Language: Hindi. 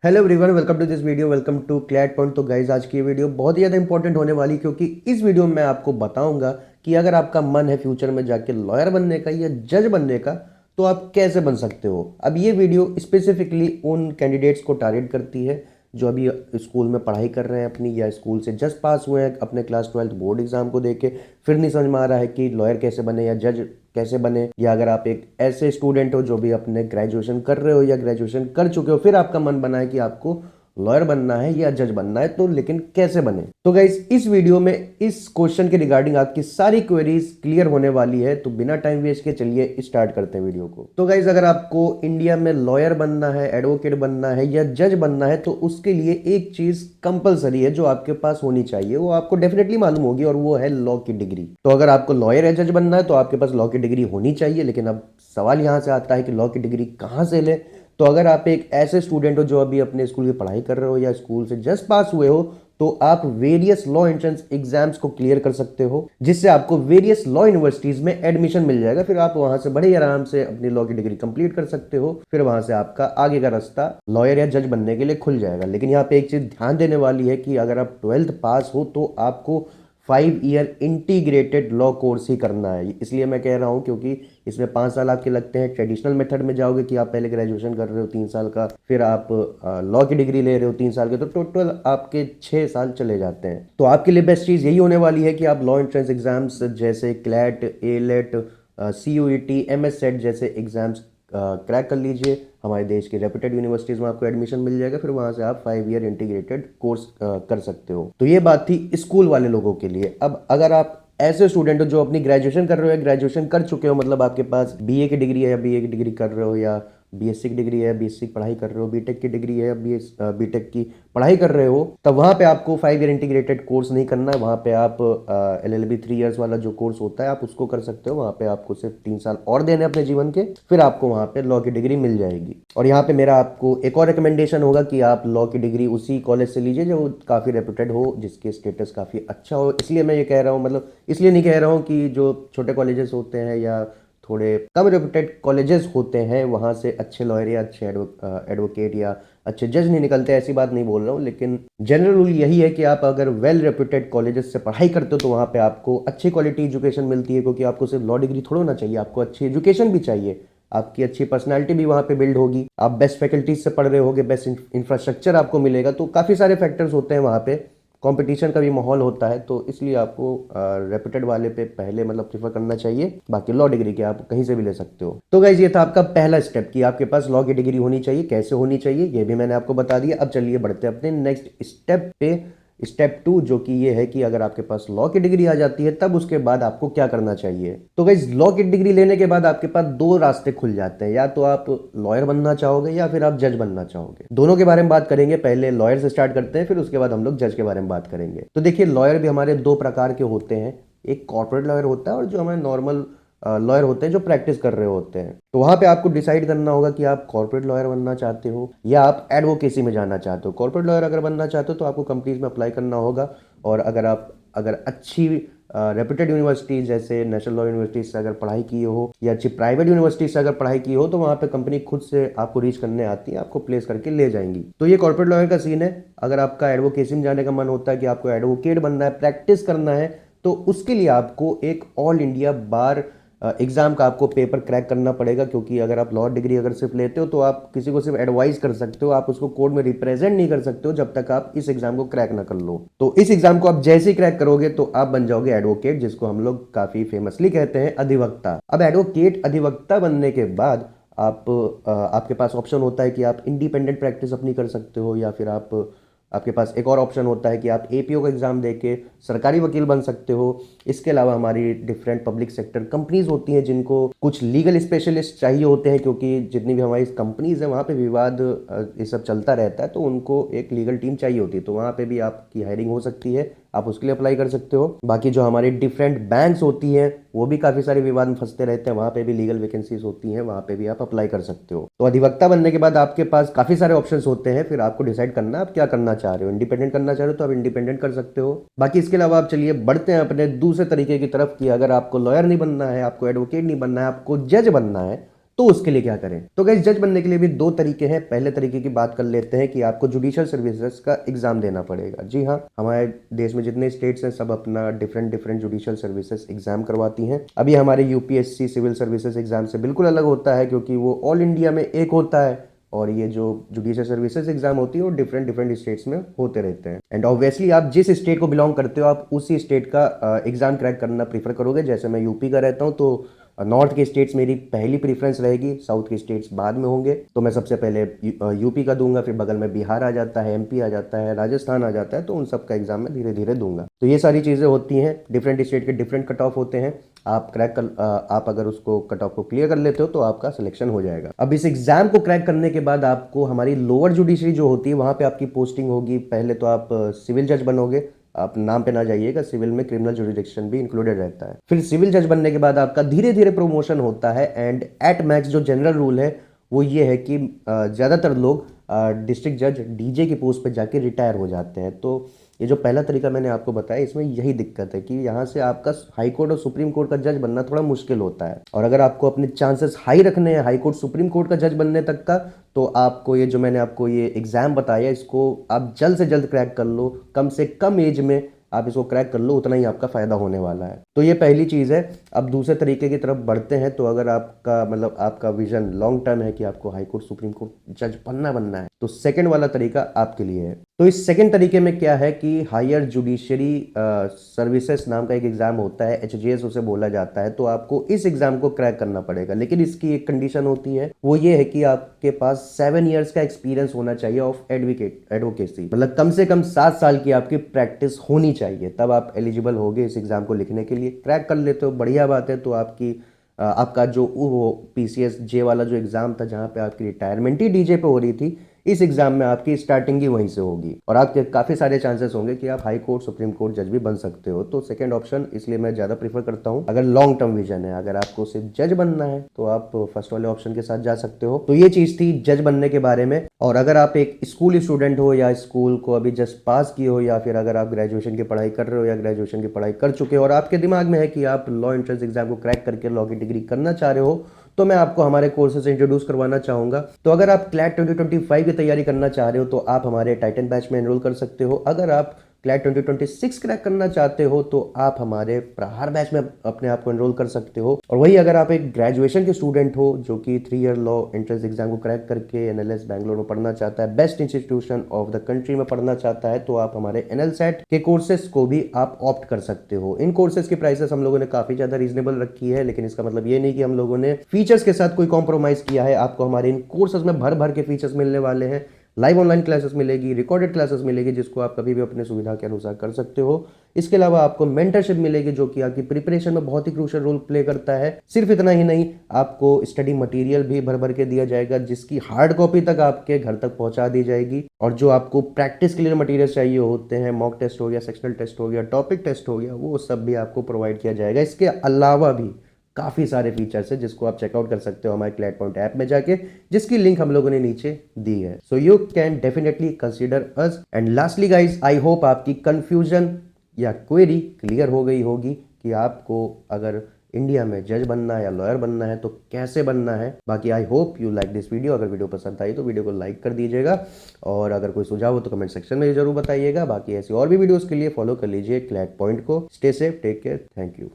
Hello everyone, welcome to this video. Welcome to CLAT point. तो गाइज, आज की वीडियो बहुत ही ज़्यादा इंपॉर्टेंट होने वाली, क्योंकि इस वीडियो में मैं आपको बताऊंगा कि अगर आपका मन है फ्यूचर में जाके लॉयर बनने का या जज बनने का, तो आप कैसे बन सकते हो। अब ये वीडियो स्पेसिफिकली उन कैंडिडेट्स को टारगेट करती है जो अभी स्कूल में पढ़ाई कर रहे हैं अपनी, या स्कूल से जस्ट पास हुए हैं अपने क्लास 12 बोर्ड एग्जाम को देके, फिर नहीं समझ में आ रहा है कि लॉयर कैसे बने या जज कैसे बने। या अगर आप एक ऐसे स्टूडेंट हो जो भी अपने ग्रेजुएशन कर रहे हो या ग्रेजुएशन कर चुके हो, फिर आपका मन बना है कि आपको लॉयर बनना है या जज बनना है, तो लेकिन कैसे बने। तो गाइस, इस वीडियो में इस क्वेश्चन के रिगार्डिंग आपकी सारी क्वेरीज क्लियर होने वाली है। तो बिना टाइम वेस्ट के चलिए स्टार्ट करते हैं वीडियो को। तो गाइस, अगर आपको इंडिया में लॉयर बनना है, एडवोकेट बनना है या जज बनना है, तो उसके लिए एक चीज कंपलसरी है जो आपके पास होनी चाहिए, वो आपको डेफिनेटली मालूम होगी, और वो है लॉ की डिग्री। तो अगर आपको लॉयर या जज बनना है तो आपके पास लॉ की डिग्री होनी चाहिए। लेकिन अब सवाल यहां से आता है कि लॉ की डिग्री कहां से ले। तो अगर आप एक ऐसे स्टूडेंट हो जो अभी अपने स्कूल की पढ़ाई कर रहे हो या स्कूल से जस्ट पास हुए हो, तो आप वेरियस लॉ एंट्रेंस एग्जाम्स को क्लियर कर सकते हो, जिससे आपको वेरियस लॉ यूनिवर्सिटीज में एडमिशन मिल जाएगा। फिर आप वहां से बड़े आराम से अपनी लॉ की डिग्री कंप्लीट कर सकते हो। फिर वहां से आपका आगे का रास्ता लॉयर या जज बनने के लिए खुल जाएगा। लेकिन यहाँ पे एक चीज ध्यान देने वाली है कि अगर आप 12th पास हो तो आपको 5 ईयर इंटीग्रेटेड लॉ कोर्स ही करना है। इसलिए मैं कह रहा हूँ क्योंकि इसमें 5 साल आपके लगते हैं। ट्रेडिशनल मेथड में जाओगे कि आप पहले ग्रेजुएशन कर रहे हो 3 साल का, फिर आप लॉ की डिग्री ले रहे हो 3 साल के, तो टोटल आपके 6 साल चले जाते हैं। तो आपके लिए बेस्ट चीज़ यही होने वाली है कि आप लॉ एंट्रेंस एग्जाम्स जैसे क्लैट, ए लेट, CUET, MS सेट जैसे एग्जाम्स क्रैक कर लीजिए। हमारे देश के रेप्यूटेड यूनिवर्सिटीज में आपको एडमिशन मिल जाएगा। फिर वहां से आप 5 ईयर इंटीग्रेटेड कोर्स कर सकते हो। तो ये बात थी स्कूल वाले लोगों के लिए। अब अगर आप ऐसे स्टूडेंट हो जो अपनी ग्रेजुएशन कर रहे हो या ग्रेजुएशन कर चुके हो, मतलब आपके पास BA की डिग्री है या BA की डिग्री कर रहे हो, या BSc की डिग्री है, BSc की पढ़ाई कर रहे हो, बीटेक की डिग्री है, बीटेक की पढ़ाई कर रहे हो, तब वहां पे आपको 5 ईयर इंटीग्रेटेड कोर्स नहीं करना है। वहां पे आप LLB 3 इयर्स वाला जो कोर्स होता है आप उसको कर सकते हो। वहां पे आपको सिर्फ 3 साल और देने अपने जीवन के, फिर आपको वहां पे लॉ की डिग्री मिल जाएगी। और यहाँ पे मेरा आपको एक और रिकमेंडेशन होगा कि आप लॉ की डिग्री उसी कॉलेज से लीजिए जो काफ़ी रेप्यूटेड हो, जिसके स्टेटस काफ़ी अच्छा हो। इसलिए मैं ये कह रहा हूँ, मतलब इसलिए नहीं कह रहा हूँ कि जो छोटे कॉलेजेस होते हैं या थोड़े कम रेप्यूटेड कॉलेजेस होते हैं वहाँ से अच्छे लॉयर या अच्छे एडवोकेट या अच्छे जज नहीं निकलते, ऐसी बात नहीं बोल रहा हूँ। लेकिन जनरल रूल यही है कि आप अगर वेल रेप्यूटेड कॉलेजेस से पढ़ाई करते हो तो वहाँ पे आपको अच्छी क्वालिटी एजुकेशन मिलती है, क्योंकि आपको सिर्फ लॉ डिग्री थोड़ा ना चाहिए, आपको अच्छी एजुकेशन भी चाहिए। आपकी अच्छी पर्सनालिटी भी वहाँ पे बिल्ड होगी, आप बेस्ट फैकल्टीज से पढ़ रहे होगे, बेस्ट इंफ्रास्ट्रक्चर आपको मिलेगा। तो काफ़ी सारे फैक्टर्स होते हैं वहाँ पे, कंपटीशन का भी माहौल होता है। तो इसलिए आपको रेप्यूटेड वाले पे पहले मतलब प्रीफर करना चाहिए। बाकी लॉ डिग्री के आप कहीं से भी ले सकते हो। तो गाइज, ये था आपका पहला स्टेप कि आपके पास लॉ की डिग्री होनी चाहिए। कैसे होनी चाहिए ये भी मैंने आपको बता दिया। अब चलिए बढ़ते हैं अपने नेक्स्ट स्टेप पे, स्टेप 2, जो कि ये है कि अगर आपके पास लॉ की डिग्री आ जाती है तब उसके बाद आपको क्या करना चाहिए। तो गाइस, लॉ की डिग्री लेने के बाद आपके पास दो रास्ते खुल जाते हैं। या तो आप लॉयर बनना चाहोगे या फिर आप जज बनना चाहोगे। दोनों के बारे में बात करेंगे। पहले लॉयर से स्टार्ट करते हैं, फिर उसके बाद हम लोग जज के बारे में बात करेंगे। तो देखिए, लॉयर भी हमारे दो प्रकार के होते हैं। एक कॉर्पोरेट लॉयर होता है और जो हमारे नॉर्मल लॉयर होते हैं जो प्रैक्टिस कर रहे होते हैं। तो वहां पे आपको डिसाइड करना होगा कि आप कॉर्पोरेट लॉयर बनना चाहते हो या आप एडवोकेसी में जाना चाहते हो। कॉर्पोरेट लॉयर अगर बनना चाहते हो तो आपको कंपनीज में अप्लाई करना होगा। और अगर अच्छी रेप्यूटेड यूनिवर्सिटीज जैसे नेशनल लॉ यूनिवर्सिटी से अगर पढ़ाई की हो या अच्छी प्राइवेट यूनिवर्सिटी से अगर पढ़ाई की हो, तो वहाँ पे कंपनी खुद से आपको रीच करने आती है, आपको प्लेस करके ले जाएंगी। तो ये कॉर्पोरेट लॉयर का सीन है। अगर आपका एडवोकेसी में जाने का मन होता है कि आपको एडवोकेट बनना है, प्रैक्टिस करना है, तो उसके लिए आपको एक ऑल इंडिया बार एग्जाम का आपको पेपर क्रैक करना पड़ेगा। क्योंकि अगर आप लॉ डिग्री अगर सिर्फ लेते हो तो आप किसी को सिर्फ एडवाइस कर सकते हो, आप उसको कोर्ट में रिप्रेजेंट नहीं कर सकते हो जब तक आप इस एग्जाम को क्रैक ना कर लो। तो इस एग्जाम को आप जैसे ही क्रैक करोगे तो आप बन जाओगे एडवोकेट, जिसको हम लोग काफी फेमसली कहते हैं अधिवक्ता। अब एडवोकेट अधिवक्ता बनने के बाद आपके पास ऑप्शन होता है कि आप इंडिपेंडेंट प्रैक्टिस अपनी कर सकते हो, या फिर आपके पास एक और ऑप्शन होता है कि आप APO का एग्जाम देके सरकारी वकील बन सकते हो। इसके अलावा हमारी डिफरेंट पब्लिक सेक्टर कंपनीज होती हैं जिनको कुछ लीगल स्पेशलिस्ट चाहिए होते हैं, क्योंकि जितनी भी हमारी कंपनीज हैं वहाँ पे विवाद ये सब चलता रहता है, तो उनको एक लीगल टीम चाहिए होती है। तो वहाँ पे भी आपकी हायरिंग हो सकती है, आप उसके लिए अप्लाई कर सकते हो। बाकी जो हमारी डिफरेंट बैंक्स होती हैं वो भी काफी सारे विवाद में फंसते रहते हैं, वहां पे भी लीगल वैकेंसीज होती हैं, वहां पे भी आप अप्लाई कर सकते हो। तो अधिवक्ता बनने के बाद आपके पास काफी सारे ऑप्शंस होते हैं। फिर आपको डिसाइड करना आप क्या करना चाह रहे हो। इंडिपेंडेंट करना चाह रहे हो तो आप इंडिपेंडेंट कर सकते हो। बाकी इसके अलावा आप चलिए बढ़ते हैं अपने दूसरे तरीके की तरफ कि अगर आपको लॉयर नहीं बनना है, आपको एडवोकेट नहीं बनना है, आपको जज बनना है, तो उसके लिए क्या करें। तो गाइस जज बनने के लिए भी दो तरीके हैं। पहले तरीके की बात कर लेते हैं कि आपको जुडिशियल सर्विसेज का एग्जाम देना पड़ेगा। जी हाँ, हमारे देश में जितने स्टेट्स हैं सब अपना different different judicial services exam करवाती हैं। अभी हमारे यूपीएससी सिविल सर्विसेज एग्जाम से बिल्कुल अलग होता है, क्योंकि वो ऑल इंडिया में एक होता है और ये जो जुडिशियल सर्विसेज एग्जाम होती है वो डिफरेंट डिफरेंट स्टेट्स में होते रहते हैं। एंड ऑब्वियसली आप जिस स्टेट को बिलोंग करते हो आप उसी स्टेट का एग्जाम क्रैक करना प्रीफर करोगे। जैसे मैं यूपी का रहता हूँ तो नॉर्थ के स्टेट्स मेरी पहली प्रीफरेंस रहेगी, साउथ के स्टेट्स बाद में होंगे। तो मैं सबसे पहले यूपी का दूंगा, फिर बगल में बिहार आ जाता है, एमपी आ जाता है, राजस्थान आ जाता है, तो उन सब का एग्जाम मैं धीरे धीरे दूंगा। तो ये सारी चीज़ें होती हैं, डिफरेंट स्टेट के डिफरेंट कट ऑफ होते हैं। आप अगर उसको कट ऑफ को क्लियर कर लेते हो तो आपका सिलेक्शन हो जाएगा। अब इस एग्जाम को क्रैक करने के बाद आपको हमारी लोअर जुडिशरी जो होती है वहां पे आपकी पोस्टिंग होगी। पहले तो आप सिविल जज बनोगे, आप नाम पे ना जाइएगा, सिविल में क्रिमिनल जुरिडिक्शन भी इंक्लूडेड रहता है। फिर सिविल जज बनने के बाद आपका धीरे धीरे प्रमोशन होता है। एंड एट मैक्स जो जनरल रूल है वो ये है कि ज़्यादातर लोग डिस्ट्रिक्ट जज डीजे की पोस्ट पे जाके रिटायर हो जाते हैं। तो ये जो पहला तरीका मैंने आपको बताया इसमें यही दिक्कत है कि यहाँ से आपका हाई कोर्ट और सुप्रीम कोर्ट का जज बनना थोड़ा मुश्किल होता है। और अगर आपको अपने चांसेस हाई रखने हैं हाई कोर्ट सुप्रीम कोर्ट का जज बनने तक का, तो आपको ये जो मैंने आपको ये एग्जाम बताया इसको आप जल्द से जल्द क्रैक कर लो। कम से कम एज में आप इसको क्रैक कर लो, उतना ही आपका फायदा होने वाला है। तो ये पहली चीज़ है। अब दूसरे तरीके की तरफ बढ़ते हैं। तो अगर आपका मतलब आपका विजन लॉन्ग टर्म है कि आपको हाई कोर्ट सुप्रीम कोर्ट जज बनना है, तो सेकंड वाला तरीका आपके लिए है। तो इस सेकंड तरीके में क्या है कि हायर जुडिशरी सर्विसेज नाम का एक एग्जाम होता है, एचजीएस उसे बोला जाता है। तो आपको इस एग्जाम को क्रैक करना पड़ेगा, लेकिन इसकी एक कंडीशन होती है, वो ये है कि आपके पास 7 ईयर्स का एक्सपीरियंस होना चाहिए ऑफ एडवोकेसी। मतलब कम से कम 7 साल की आपकी प्रैक्टिस होनी चाहिए, तब आप एलिजिबल होगे इस एग्जाम को लिखने के लिए। क्रैक कर लेते हो बढ़िया बात है। तो आपका जो वो पीसीएस जे वाला जो एग्जाम था जहाँ पे आपकी रिटायरमेंट ही डीजे पे हो रही थी, इस एग्जाम में आपकी स्टार्टिंग ही वहीं से होगी और आपके काफ़ी सारे चांसेस होंगे कि आप हाई कोर्ट सुप्रीम कोर्ट जज भी बन सकते हो। तो सेकंड ऑप्शन इसलिए मैं ज़्यादा प्रीफर करता हूँ अगर लॉन्ग टर्म विजन है। अगर आपको सिर्फ जज बनना है तो आप फर्स्ट वाले ऑप्शन के साथ जा सकते हो। तो ये चीज़ थी जज बनने के बारे में। और अगर आप एक स्कूल स्टूडेंट हो या स्कूल को अभी जस्ट पास किए हो, या फिर अगर आप ग्रेजुएशन की पढ़ाई कर रहे हो या ग्रेजुएशन की पढ़ाई कर चुके हो और आपके दिमाग में है कि आप लॉ एंट्रेंस एग्जाम को क्रैक करके लॉ की डिग्री करना चाह रहे हो, तो मैं आपको हमारे कोर्सेज इंट्रोड्यूस करवाना चाहूंगा। तो अगर आप क्लैट 2025 की तैयारी करना चाह रहे हो तो आप हमारे टाइटन बैच में एनरोल कर सकते हो। अगर आप क्लैट 2026 क्रैक करना चाहते हो तो आप हमारे प्रहार बैच में अपने आप को एनरोल कर सकते हो। और वही अगर आप एक ग्रेजुएशन के स्टूडेंट हो जो कि 3 ईयर लॉ एंट्रेंस एग्जाम को क्रैक करके एनएलएस बैंगलोर में पढ़ना चाहता है, best institution of the country में पढ़ना चाहता है, तो आप हमारे एनएलसेट के कोर्सेज को भी आप ऑप्ट कर सकते हो। इन कोर्सेज की प्राइसेस हम लोगों ने काफी ज्यादा रीजनेबल रखी है, लेकिन इसका मतलब ये नहीं कि हम लोगों ने फीचर्स के साथ कोई कॉम्प्रोमाइज किया है। आपको हमारे इन कोर्सेज में भर भर के फीचर्स मिलने वाले हैं। लाइव ऑनलाइन क्लासेस मिलेगी, रिकॉर्डेड क्लासेस मिलेगी जिसको आप कभी भी अपने सुविधा के अनुसार कर सकते हो। इसके अलावा आपको मेंटरशिप मिलेगी जो कि आपकी प्रिपरेशन में बहुत ही क्रूशियल रोल प्ले करता है। सिर्फ इतना ही नहीं, आपको स्टडी मटेरियल भी भर भर के दिया जाएगा जिसकी हार्ड कॉपी तक आपके घर तक पहुंचा दी जाएगी। और जो आपको प्रैक्टिस के लिए मटेरियल चाहिए होते हैं, मॉक टेस्ट हो गया, सेक्शनल टेस्ट हो गया, टॉपिक टेस्ट हो गया, वो सब भी आपको प्रोवाइड किया जाएगा। इसके अलावा भी काफ़ी सारे फीचर्स है जिसको आप चेकआउट कर सकते हो हमारे क्लैट पॉइंट ऐप में जाके, जिसकी लिंक हम लोगों ने नीचे दी है। So you can definitely consider us. And lastly guys, I hope आपकी कंफ्यूजन या क्वेरी क्लियर हो गई होगी कि आपको अगर इंडिया में जज बनना है या लॉयर बनना है तो कैसे बनना है। बाकी I hope you like this video. अगर वीडियो पसंद आई तो वीडियो को लाइक कर दीजिएगा और अगर कोई सुझाव हो तो कमेंट सेक्शन में जरूर बताइएगा। बाकी ऐसी और भी वीडियोस के लिए फॉलो कर लीजिए क्लैट पॉइंट को। Stay safe, take care, thank you.